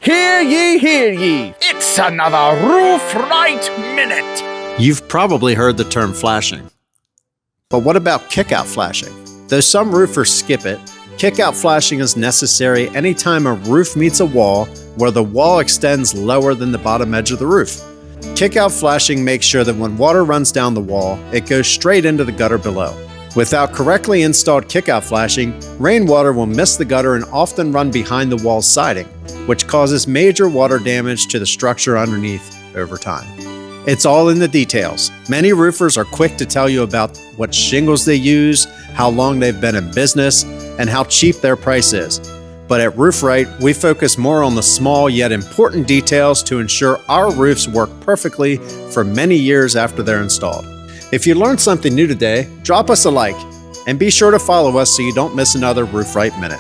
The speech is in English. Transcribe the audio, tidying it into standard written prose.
Hear ye, hear ye! It's another Roof Right Minute! You've probably heard the term flashing. But what about kickout flashing? Though some roofers skip it, kickout flashing is necessary anytime a roof meets a wall where the wall extends lower than the bottom edge of the roof. Kickout flashing makes sure that when water runs down the wall, it goes straight into the gutter below. Without correctly installed kickout flashing, rainwater will miss the gutter and often run behind the wall's siding, which causes major water damage to the structure underneath over time. It's all in the details. Many roofers are quick to tell you about what shingles they use, how long they've been in business, and how cheap their price is. But at Roof Right, we focus more on the small yet important details to ensure our roofs work perfectly for many years after they're installed. If you learned something new today, drop us a like and be sure to follow us so you don't miss another Roof Right Minute.